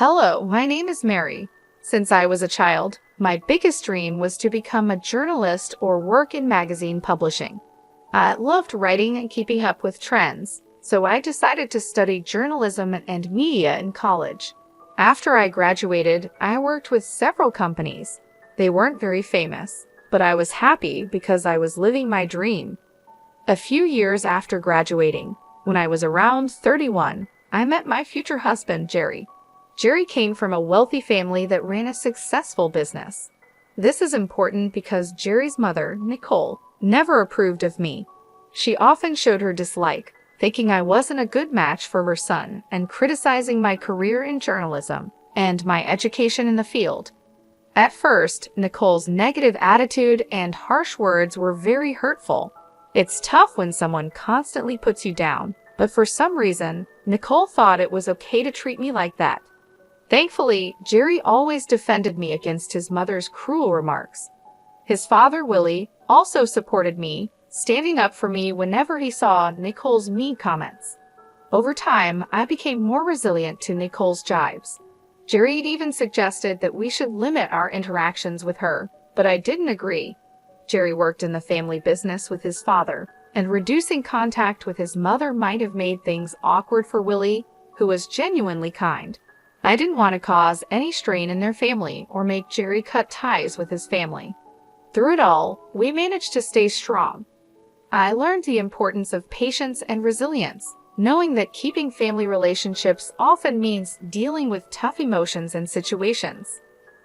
Hello, my name is Mary. Since I was a child, my biggest dream was to become a journalist or work in magazine publishing. I loved writing and keeping up with trends, so I decided to study journalism and media in college. After I graduated, I worked with several companies. They weren't very famous, but I was happy because I was living my dream. A few years after graduating, when I was around 31, I met my future husband, Jerry. Jerry came from a wealthy family that ran a successful business. This is important because Jerry's mother, Nicole, never approved of me. She often showed her dislike, thinking I wasn't a good match for her son and criticizing my career in journalism and my education in the field. At first, Nicole's negative attitude and harsh words were very hurtful. It's tough when someone constantly puts you down, but for some reason, Nicole thought it was okay to treat me like that. Thankfully, Jerry always defended me against his mother's cruel remarks. His father, Willie, also supported me, standing up for me whenever he saw Nicole's mean comments. Over time, I became more resilient to Nicole's jibes. Jerry even suggested that we should limit our interactions with her, but I didn't agree. Jerry worked in the family business with his father, and reducing contact with his mother might have made things awkward for Willie, who was genuinely kind. I didn't want to cause any strain in their family or make Jerry cut ties with his family. Through it all, we managed to stay strong. I learned the importance of patience and resilience, knowing that keeping family relationships often means dealing with tough emotions and situations.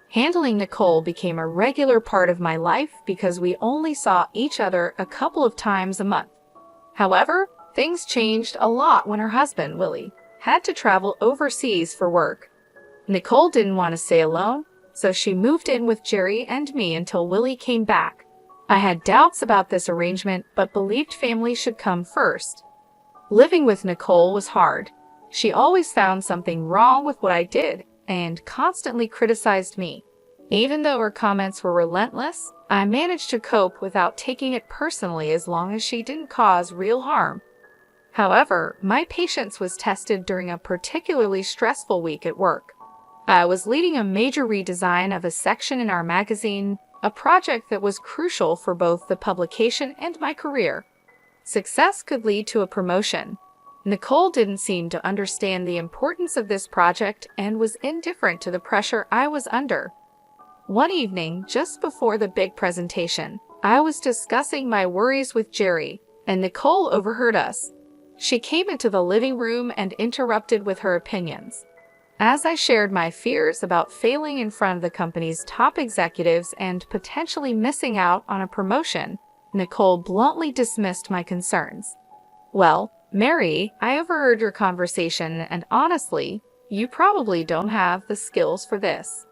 Handling Nicole became a regular part of my life because we only saw each other a couple of times a month. However, things changed a lot when her husband, Willie, had to travel overseas for work. Nicole didn't want to stay alone, so she moved in with Jerry and me until Willie came back. I had doubts about this arrangement, but believed family should come first. Living with Nicole was hard. She always found something wrong with what I did and constantly criticized me. Even though her comments were relentless, I managed to cope without taking it personally as long as she didn't cause real harm. However, my patience was tested during a particularly stressful week at work. I was leading a major redesign of a section in our magazine, a project that was crucial for both the publication and my career. Success could lead to a promotion. Nicole didn't seem to understand the importance of this project and was indifferent to the pressure I was under. One evening, just before the big presentation, I was discussing my worries with Jerry, and Nicole overheard us. She came into the living room and interrupted with her opinions. As I shared my fears about failing in front of the company's top executives and potentially missing out on a promotion, Nicole bluntly dismissed my concerns. "Well, Mary, I overheard your conversation, and honestly, you probably don't have the skills for this.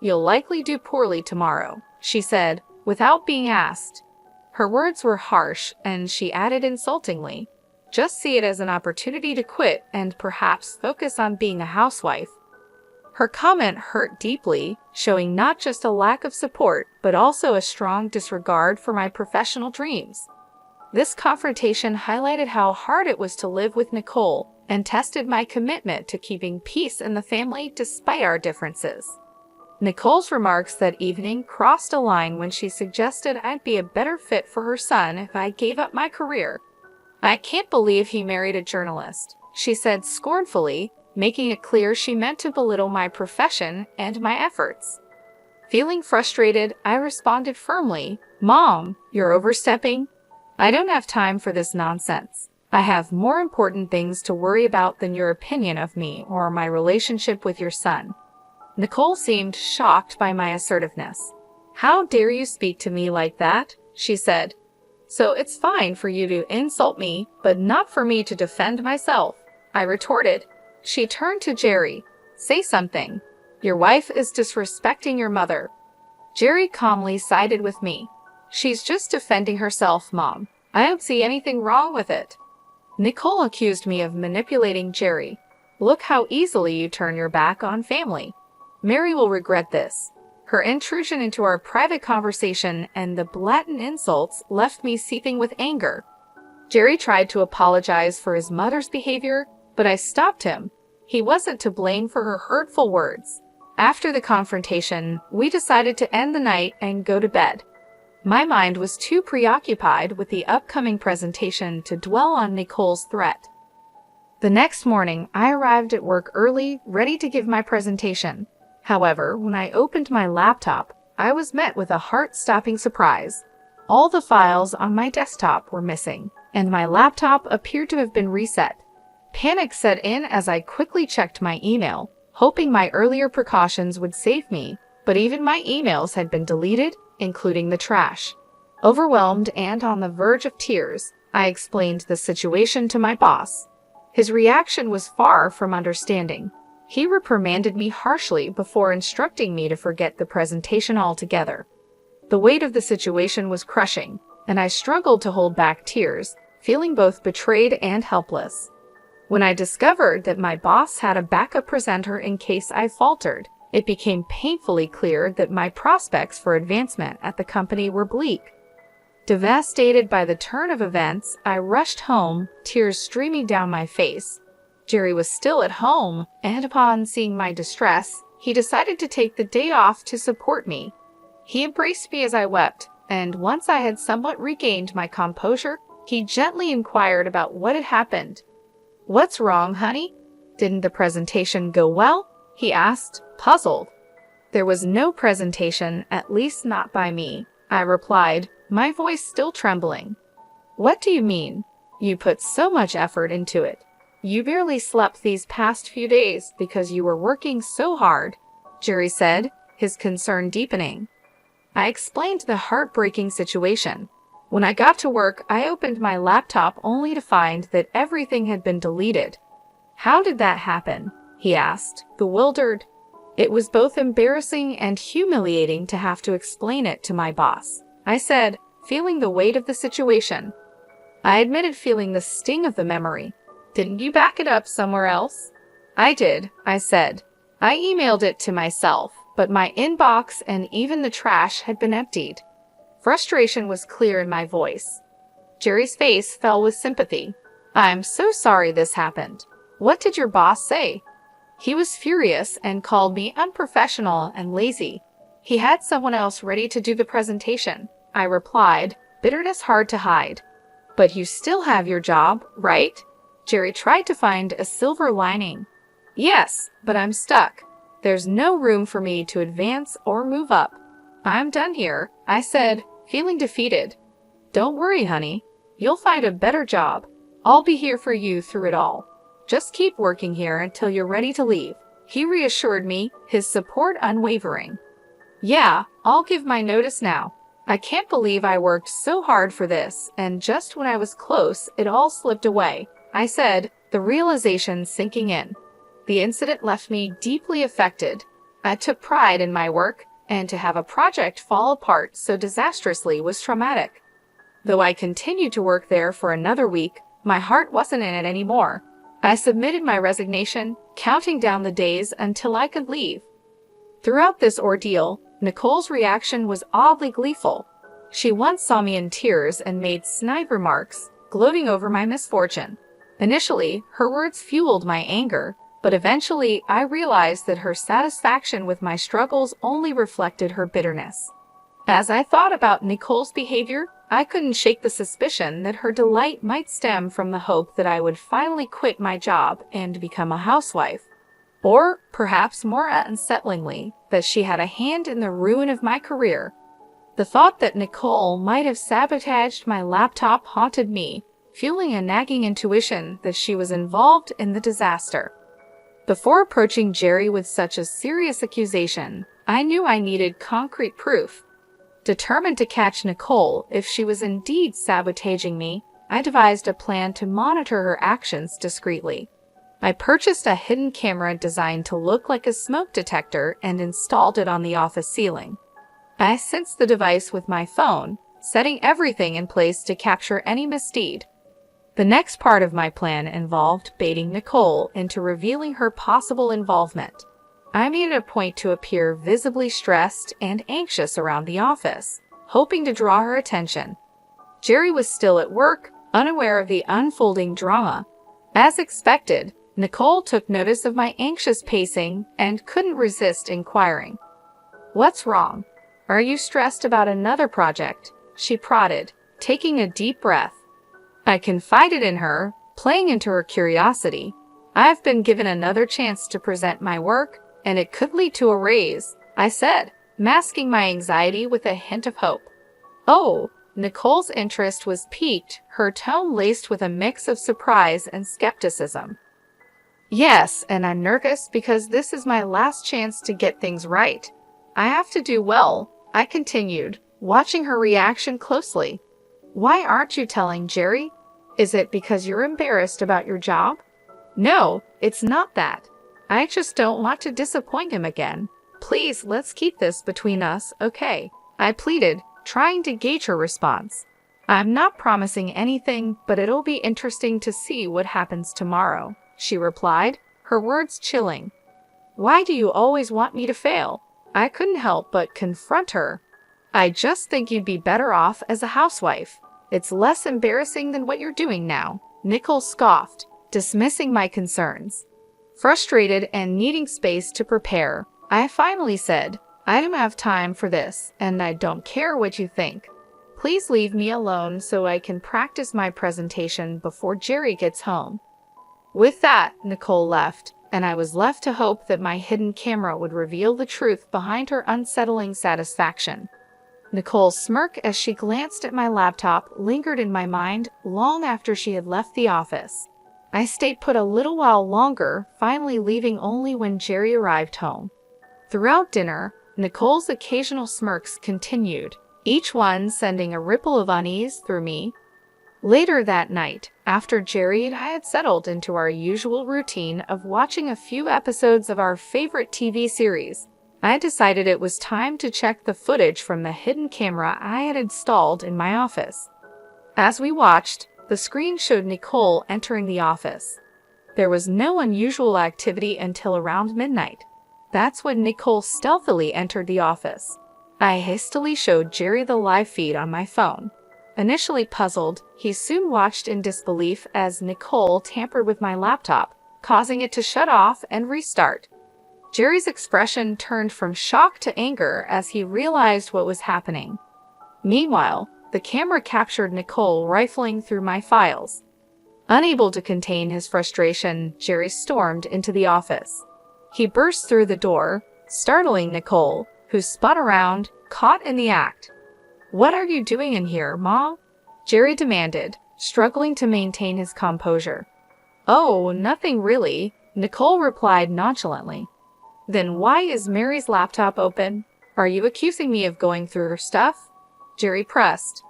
You'll likely do poorly tomorrow," she said, without being asked. Her words were harsh, and she added insultingly, "Just see it as an opportunity to quit and perhaps focus on being a housewife." Her comment hurt deeply, showing not just a lack of support, but also a strong disregard for my professional dreams. This confrontation highlighted how hard it was to live with Nicole and tested my commitment to keeping peace in the family despite our differences. Nicole's remarks that evening crossed a line when she suggested I'd be a better fit for her son if I gave up my career. "I can't believe he married a journalist," she said scornfully, making it clear she meant to belittle my profession and my efforts. Feeling frustrated, I responded firmly, "Mom, you're overstepping. I don't have time for this nonsense. I have more important things to worry about than your opinion of me or my relationship with your son." Nicole seemed shocked by my assertiveness. "How dare you speak to me like that?" she said. "So it's fine for you to insult me, but not for me to defend myself," I retorted. She turned to Jerry. "Say something. Your wife is disrespecting your mother." Jerry calmly sided with me. "She's just defending herself, Mom. I don't see anything wrong with it." Nicole accused me of manipulating Jerry. "Look how easily you turn your back on family. Mary will regret this." Her intrusion into our private conversation and the blatant insults left me seething with anger. Jerry tried to apologize for his mother's behavior, but I stopped him. He wasn't to blame for her hurtful words. After the confrontation, we decided to end the night and go to bed. My mind was too preoccupied with the upcoming presentation to dwell on Nicole's threat. The next morning, I arrived at work early, ready to give my presentation. However, when I opened my laptop, I was met with a heart-stopping surprise. All the files on my desktop were missing, and my laptop appeared to have been reset. Panic set in as I quickly checked my email, hoping my earlier precautions would save me, but even my emails had been deleted, including the trash. Overwhelmed and on the verge of tears, I explained the situation to my boss. His reaction was far from understanding. He reprimanded me harshly before instructing me to forget the presentation altogether. The weight of the situation was crushing, and I struggled to hold back tears, feeling both betrayed and helpless. When I discovered that my boss had a backup presenter in case I faltered, it became painfully clear that my prospects for advancement at the company were bleak. Devastated by the turn of events, I rushed home, tears streaming down my face. Jerry was still at home, and upon seeing my distress, he decided to take the day off to support me. He embraced me as I wept, and once I had somewhat regained my composure, he gently inquired about what had happened. "What's wrong, honey? Didn't the presentation go well?" he asked, puzzled. "There was no presentation, at least not by me," I replied, my voice still trembling. "What do you mean? You put so much effort into it. You barely slept these past few days because you were working so hard," Jerry said, his concern deepening. I explained the heartbreaking situation. When I got to work, I opened my laptop only to find that everything had been deleted. "How did that happen?" he asked, bewildered. It was both embarrassing and humiliating to have to explain it to my boss, I said, feeling the weight of the situation. I admitted feeling the sting of the memory. "Didn't you back it up somewhere else?" "I did," I said. "I emailed it to myself, but my inbox and even the trash had been emptied." Frustration was clear in my voice. Jerry's face fell with sympathy. "I'm so sorry this happened. What did your boss say?" "He was furious and called me unprofessional and lazy. He had someone else ready to do the presentation," I replied, bitterness hard to hide. "But you still have your job, right?" Jerry tried to find a silver lining. "Yes, but I'm stuck. There's no room for me to advance or move up. I'm done here," I said, feeling defeated. "Don't worry, honey. You'll find a better job. I'll be here for you through it all. Just keep working here until you're ready to leave," he reassured me, his support unwavering. "Yeah, I'll give my notice now. I can't believe I worked so hard for this, and just when I was close, it all slipped away," I said, the realization sinking in. The incident left me deeply affected. I took pride in my work, and to have a project fall apart so disastrously was traumatic. Though I continued to work there for another week, my heart wasn't in it anymore. I submitted my resignation, counting down the days until I could leave. Throughout this ordeal, Nicole's reaction was oddly gleeful. She once saw me in tears and made snide remarks, gloating over my misfortune. Initially, her words fueled my anger, but eventually I realized that her satisfaction with my struggles only reflected her bitterness. As I thought about Nicole's behavior, I couldn't shake the suspicion that her delight might stem from the hope that I would finally quit my job and become a housewife. Or, perhaps more unsettlingly, that she had a hand in the ruin of my career. The thought that Nicole might have sabotaged my laptop haunted me, fueling a nagging intuition that she was involved in the disaster. Before approaching Jerry with such a serious accusation, I knew I needed concrete proof. Determined to catch Nicole if she was indeed sabotaging me, I devised a plan to monitor her actions discreetly. I purchased a hidden camera designed to look like a smoke detector and installed it on the office ceiling. I sensed the device with my phone, setting everything in place to capture any misdeed. The next part of my plan involved baiting Nicole into revealing her possible involvement. I made it a point to appear visibly stressed and anxious around the office, hoping to draw her attention. Jerry was still at work, unaware of the unfolding drama. As expected, Nicole took notice of my anxious pacing and couldn't resist inquiring. "What's wrong? Are you stressed about another project?" she prodded, taking a deep breath. I confided in her, playing into her curiosity. "I've been given another chance to present my work, and it could lead to a raise," I said, masking my anxiety with a hint of hope. "Oh," Nicole's interest was piqued, her tone laced with a mix of surprise and skepticism. "Yes, and I'm nervous because this is my last chance to get things right. I have to do well," I continued, watching her reaction closely. "Why aren't you telling Jerry? Is it because you're embarrassed about your job?" "No, it's not that. I just don't want to disappoint him again. Please, let's keep this between us, okay?" I pleaded, trying to gauge her response. "I'm not promising anything, but it'll be interesting to see what happens tomorrow," she replied, her words chilling. "Why do you always want me to fail?" I couldn't help but confront her. "I just think you'd be better off as a housewife. It's less embarrassing than what you're doing now," Nicole scoffed, dismissing my concerns. Frustrated and needing space to prepare, I finally said, "I don't have time for this, and I don't care what you think. Please leave me alone so I can practice my presentation before Jerry gets home." With that, Nicole left, and I was left to hope that my hidden camera would reveal the truth behind her unsettling satisfaction. Nicole's smirk as she glanced at my laptop lingered in my mind long after she had left the office. I stayed put a little while longer, finally leaving only when Jerry arrived home. Throughout dinner, Nicole's occasional smirks continued, each one sending a ripple of unease through me. Later that night, after Jerry and I had settled into our usual routine of watching a few episodes of our favorite TV series, I decided it was time to check the footage from the hidden camera I had installed in my office. As we watched, the screen showed Nicole entering the office. There was no unusual activity until around midnight. That's when Nicole stealthily entered the office. I hastily showed Jerry the live feed on my phone. Initially puzzled, he soon watched in disbelief as Nicole tampered with my laptop, causing it to shut off and restart. Jerry's expression turned from shock to anger as he realized what was happening. Meanwhile, the camera captured Nicole rifling through my files. Unable to contain his frustration, Jerry stormed into the office. He burst through the door, startling Nicole, who spun around, caught in the act. "What are you doing in here, Mom?" Jerry demanded, struggling to maintain his composure. "Oh, nothing really," Nicole replied nonchalantly. "Then why is Mary's laptop open? Are you accusing me of going through her stuff?" Jerry pressed.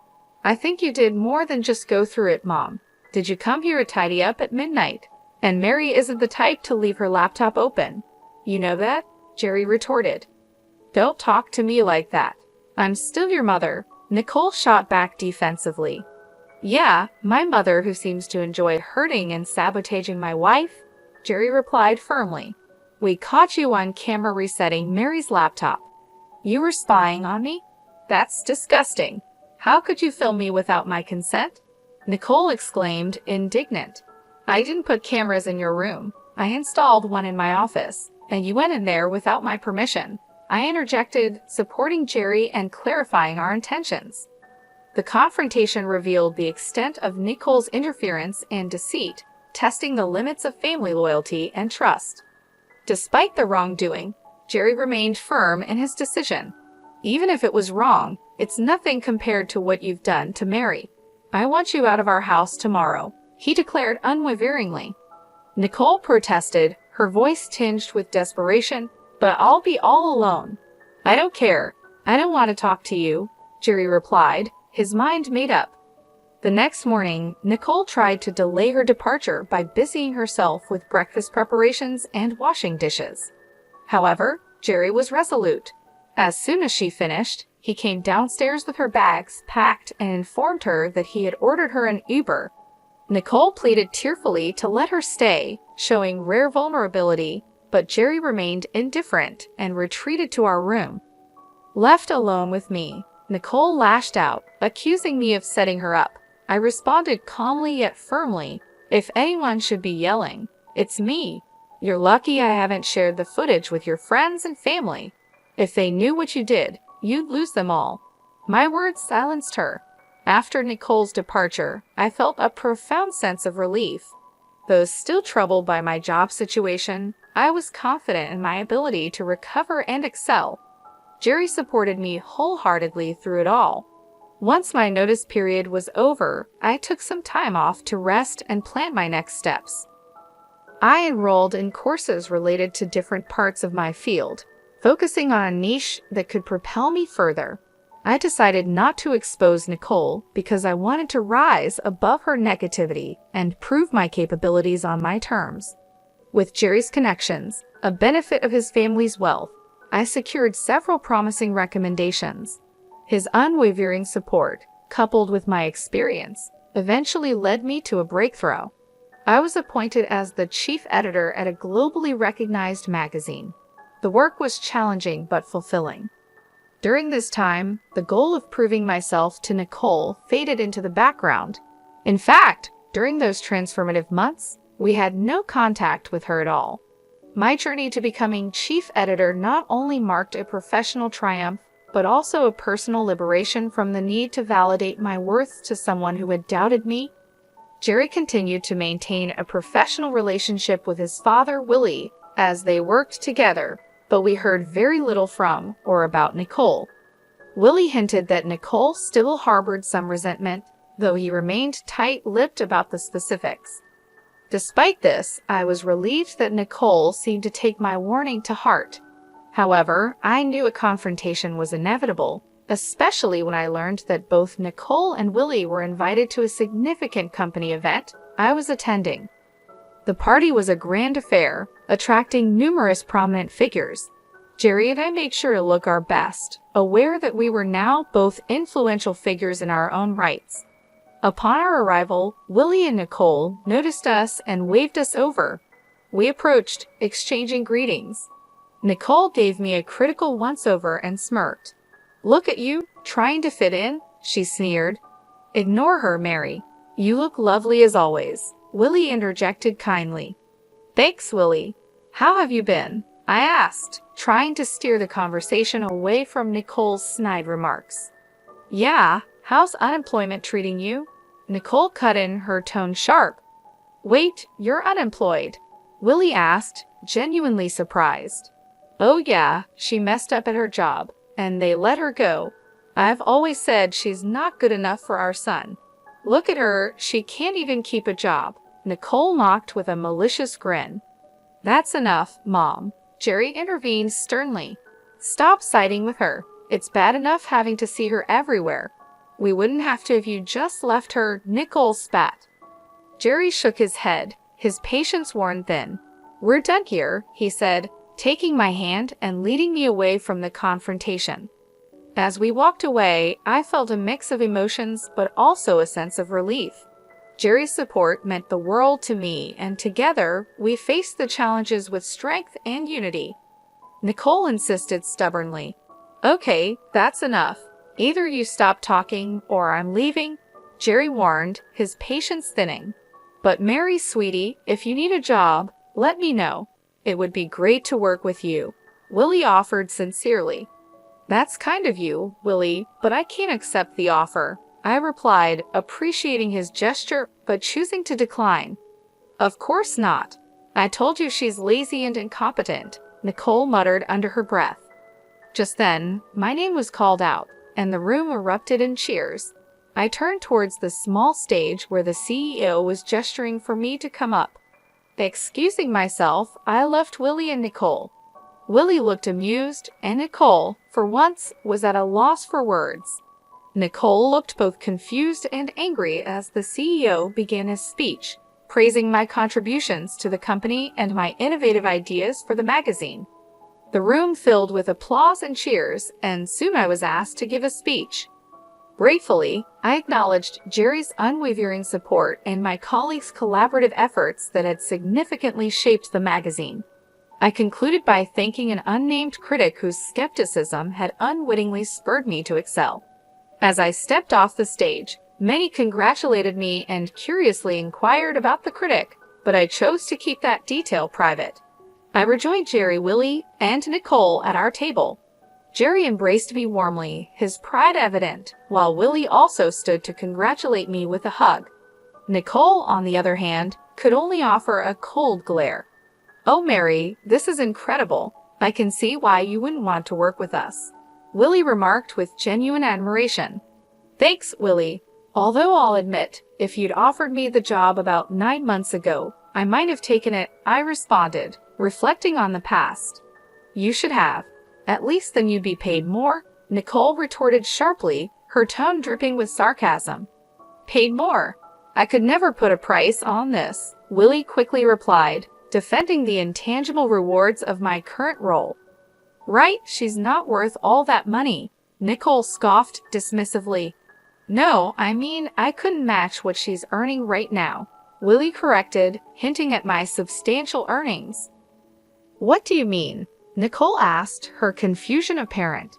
"I think you did more than just go through it, Mom. Did you come here to tidy up at midnight? And Mary isn't the type to leave her laptop open. You know that?" Jerry retorted. "Don't talk to me like that. I'm still your mother," Nicole shot back defensively. "Yeah, my mother who seems to enjoy hurting and sabotaging my wife?" Jerry replied firmly. "We caught you on camera resetting Mary's laptop. You were spying on me? That's disgusting. How could you film me without my consent?" Nicole exclaimed, indignant. "I didn't put cameras in your room. I installed one in my office, and you went in there without my permission," I interjected, supporting Jerry and clarifying our intentions. The confrontation revealed the extent of Nicole's interference and deceit, testing the limits of family loyalty and trust. Despite the wrongdoing, Jerry remained firm in his decision. "Even if it was wrong, it's nothing compared to what you've done to Mary. I want you out of our house tomorrow," he declared unwaveringly. Nicole protested, her voice tinged with desperation. "But I'll be all alone." "I don't care. I don't want to talk to you," Jerry replied, his mind made up. The next morning, Nicole tried to delay her departure by busying herself with breakfast preparations and washing dishes. However, Jerry was resolute. As soon as she finished, he came downstairs with her bags packed and informed her that he had ordered her an Uber. Nicole pleaded tearfully to let her stay, showing rare vulnerability, but Jerry remained indifferent and retreated to our room. Left alone with me, Nicole lashed out, accusing me of setting her up. I responded calmly yet firmly, "If anyone should be yelling, It's me. You're lucky I haven't shared the footage with your friends and family. If they knew what you did, you'd lose them all." My words silenced her. After Nicole's departure, I felt a profound sense of relief. Though still troubled by my job situation, I was confident in my ability to recover and excel. Jerry supported me wholeheartedly through it all. Once my notice period was over, I took some time off to rest and plan my next steps. I enrolled in courses related to different parts of my field, focusing on a niche that could propel me further. I decided not to expose Nicole because I wanted to rise above her negativity and prove my capabilities on my terms. With Jerry's connections, a benefit of his family's wealth, I secured several promising recommendations. His unwavering support, coupled with my experience, eventually led me to a breakthrough. I was appointed as the chief editor at a globally recognized magazine. The work was challenging but fulfilling. During this time, the goal of proving myself to Nicole faded into the background. In fact, during those transformative months, we had no contact with her at all. My journey to becoming chief editor not only marked a professional triumph, but also a personal liberation from the need to validate my worth to someone who had doubted me. Jerry continued to maintain a professional relationship with his father, Willie, as they worked together, but we heard very little from or about Nicole. Willie hinted that Nicole still harbored some resentment, though he remained tight-lipped about the specifics. Despite this, I was relieved that Nicole seemed to take my warning to heart. However, I knew a confrontation was inevitable, especially when I learned that both Nicole and Willie were invited to a significant company event I was attending. The party was a grand affair, attracting numerous prominent figures. Jerry and I made sure to look our best, aware that we were now both influential figures in our own rights. Upon our arrival, Willie and Nicole noticed us and waved us over. We approached, exchanging greetings. Nicole gave me a critical once-over and smirked. "Look at you, trying to fit in," she sneered. "Ignore her, Mary. You look lovely as always," Willie interjected kindly. "Thanks, Willie. How have you been?" I asked, trying to steer the conversation away from Nicole's snide remarks. "Yeah, how's unemployment treating you?" Nicole cut in, her tone sharp. "Wait, you're unemployed?" Willie asked, genuinely surprised. "Oh yeah, she messed up at her job, and they let her go. I've always said she's not good enough for our son. Look at her, she can't even keep a job," Nicole mocked with a malicious grin. "That's enough, Mom," Jerry intervened sternly. "Stop siding with her. It's bad enough having to see her everywhere. We wouldn't have to if you just left her," Nicole spat. Jerry shook his head, his patience worn thin. "We're done here," he said, taking my hand and leading me away from the confrontation. As we walked away, I felt a mix of emotions but also a sense of relief. Jerry's support meant the world to me, and together, we faced the challenges with strength and unity. Nicole insisted stubbornly. "Okay, that's enough. Either you stop talking or I'm leaving," Jerry warned, his patience thinning. "But Mary, sweetie, if you need a job, let me know. It would be great to work with you," Willie offered sincerely. "That's kind of you, Willie, but I can't accept the offer," I replied, appreciating his gesture but choosing to decline. "Of course not. I told you she's lazy and incompetent," Nicole muttered under her breath. Just then, my name was called out, and the room erupted in cheers. I turned towards the small stage where the CEO was gesturing for me to come up. Excusing myself, I left Willie and Nicole. Willie looked amused, and Nicole, for once, was at a loss for words. Nicole looked both confused and angry as the CEO began his speech, praising my contributions to the company and my innovative ideas for the magazine. The room filled with applause and cheers, and soon I was asked to give a speech. Gratefully, I acknowledged Jerry's unwavering support and my colleagues' collaborative efforts that had significantly shaped the magazine. I concluded by thanking an unnamed critic whose skepticism had unwittingly spurred me to excel. As I stepped off the stage, many congratulated me and curiously inquired about the critic. but I chose to keep that detail private. I rejoined Jerry, Willie, and Nicole at our table. Jerry embraced me warmly, his pride evident, while Willie also stood to congratulate me with a hug. Nicole, on the other hand, could only offer a cold glare. "Oh, Mary, this is incredible. I can see why you wouldn't want to work with us," Willie remarked with genuine admiration. "Thanks, Willie. Although I'll admit, if you'd offered me the job about 9 months ago, I might have taken it," I responded, reflecting on the past. "You should have. At least then you'd be paid more," Nicole retorted sharply, her tone dripping with sarcasm. "Paid more? I could never put a price on this," Willie quickly replied, defending the intangible rewards of my current role. "Right, she's not worth all that money," Nicole scoffed dismissively. "No, I mean I couldn't match what she's earning right now," Willie corrected, hinting at my substantial earnings. "What do you mean?" Nicole asked, her confusion apparent.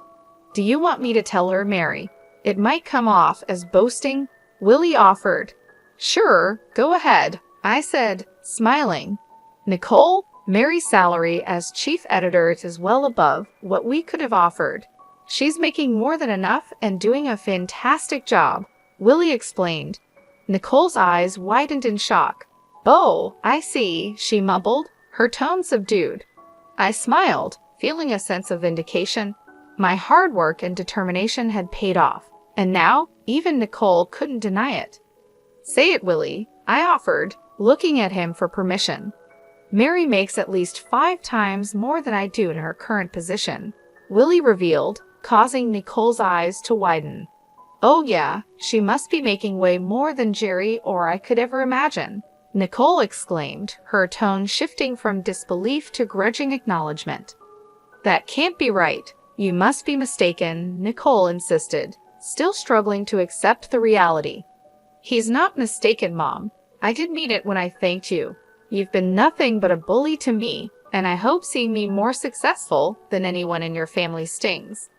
"Do you want me to tell her, Mary? It might come off as boasting," Willie offered. "Sure, go ahead," I said, smiling. "Nicole, Mary's salary as chief editor is well above what we could have offered. She's making more than enough and doing a fantastic job," Willie explained. Nicole's eyes widened in shock. "Oh, I see," she mumbled, her tone subdued. I smiled, feeling a sense of vindication. My hard work and determination had paid off, and now even Nicole couldn't deny it. "Say it, Willie," I offered, looking at him for permission. "Mary makes at least 5 times more than I do in her current position," Willie revealed, causing Nicole's eyes to widen. "Oh yeah, she must be making way more than Jerry or I could ever imagine," Nicole exclaimed, her tone shifting from disbelief to grudging acknowledgement. "That can't be right. You must be mistaken," Nicole insisted, still struggling to accept the reality. "He's not mistaken, Mom. I did mean it when I thanked you. You've been nothing but a bully to me, and I hope seeing me more successful than anyone in your family stings.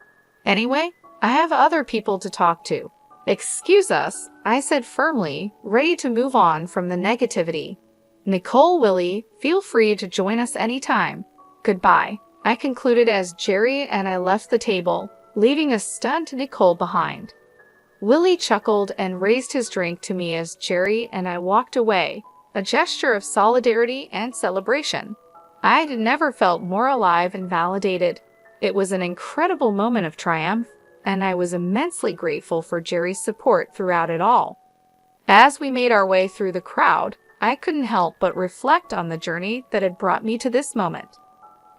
Anyway, I have other people to talk to." "Excuse us," I said firmly, ready to move on from the negativity. "Nicole, Willie, feel free to join us anytime. Goodbye," I concluded as Jerry and I left the table, leaving a stunned Nicole behind. Willie chuckled and raised his drink to me as Jerry and I walked away, a gesture of solidarity and celebration. I had never felt more alive and validated. It was an incredible moment of triumph, and I was immensely grateful for Jerry's support throughout it all. As we made our way through the crowd, I couldn't help but reflect on the journey that had brought me to this moment.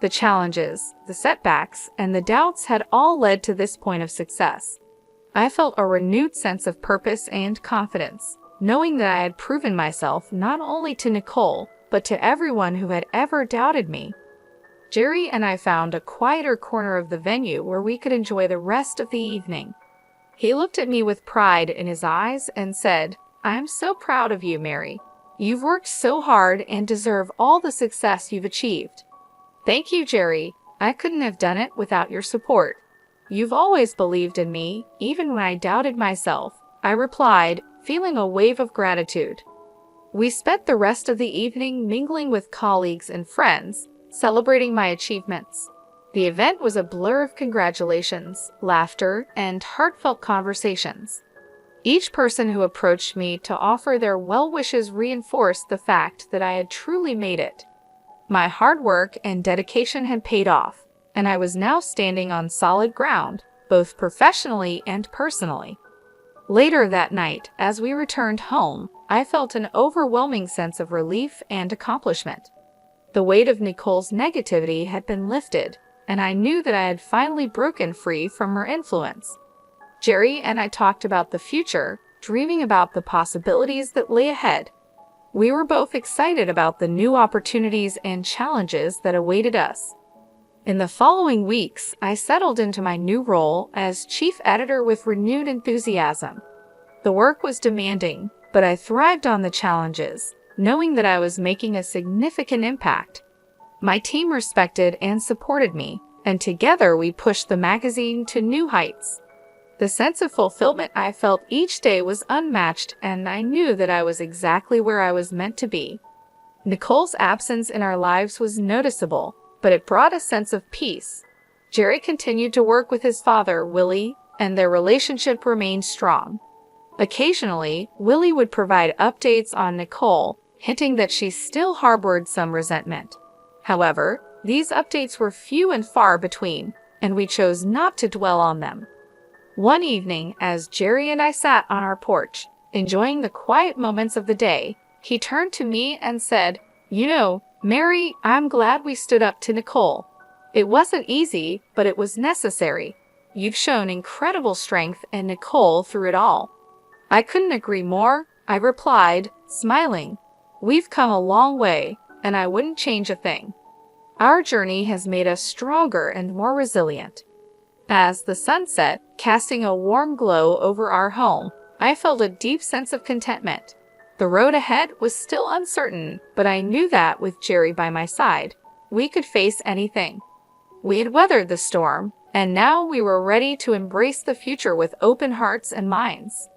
The challenges, the setbacks, and the doubts had all led to this point of success. I felt a renewed sense of purpose and confidence, knowing that I had proven myself not only to Nicole, but to everyone who had ever doubted me. Jerry and I found a quieter corner of the venue where we could enjoy the rest of the evening. He looked at me with pride in his eyes and said, "I'm so proud of you, Mary. You've worked so hard and deserve all the success you've achieved." "Thank you, Jerry. I couldn't have done it without your support. You've always believed in me, even when I doubted myself," I replied, feeling a wave of gratitude. We spent the rest of the evening mingling with colleagues and friends, celebrating my achievements. The event was a blur of congratulations, laughter, and heartfelt conversations. Each person who approached me to offer their well wishes reinforced the fact that I had truly made it. My hard work and dedication had paid off, and I was now standing on solid ground, both professionally and personally. Later that night, as we returned home, I felt an overwhelming sense of relief and accomplishment. The weight of Nicole's negativity had been lifted, and I knew that I had finally broken free from her influence. Jerry and I talked about the future, dreaming about the possibilities that lay ahead. We were both excited about the new opportunities and challenges that awaited us. In the following weeks, I settled into my new role as chief editor with renewed enthusiasm. The work was demanding, but I thrived on the challenges, knowing that I was making a significant impact. My team respected and supported me, and together we pushed the magazine to new heights. The sense of fulfillment I felt each day was unmatched, and I knew that I was exactly where I was meant to be. Nicole's absence in our lives was noticeable, but it brought a sense of peace. Jerry continued to work with his father, Willie, and their relationship remained strong. Occasionally, Willie would provide updates on Nicole, hinting that she still harbored some resentment. However, these updates were few and far between, and we chose not to dwell on them. One evening, as Jerry and I sat on our porch, enjoying the quiet moments of the day, he turned to me and said, "You know, Mary, I'm glad we stood up to Nicole. It wasn't easy, but it was necessary. You've shown incredible strength in Nicole through it all." "I couldn't agree more," I replied, smiling. "We've come a long way, and I wouldn't change a thing. Our journey has made us stronger and more resilient." As the sun set, casting a warm glow over our home, I felt a deep sense of contentment. The road ahead was still uncertain, but I knew that with Jerry by my side, we could face anything. We had weathered the storm, and now we were ready to embrace the future with open hearts and minds.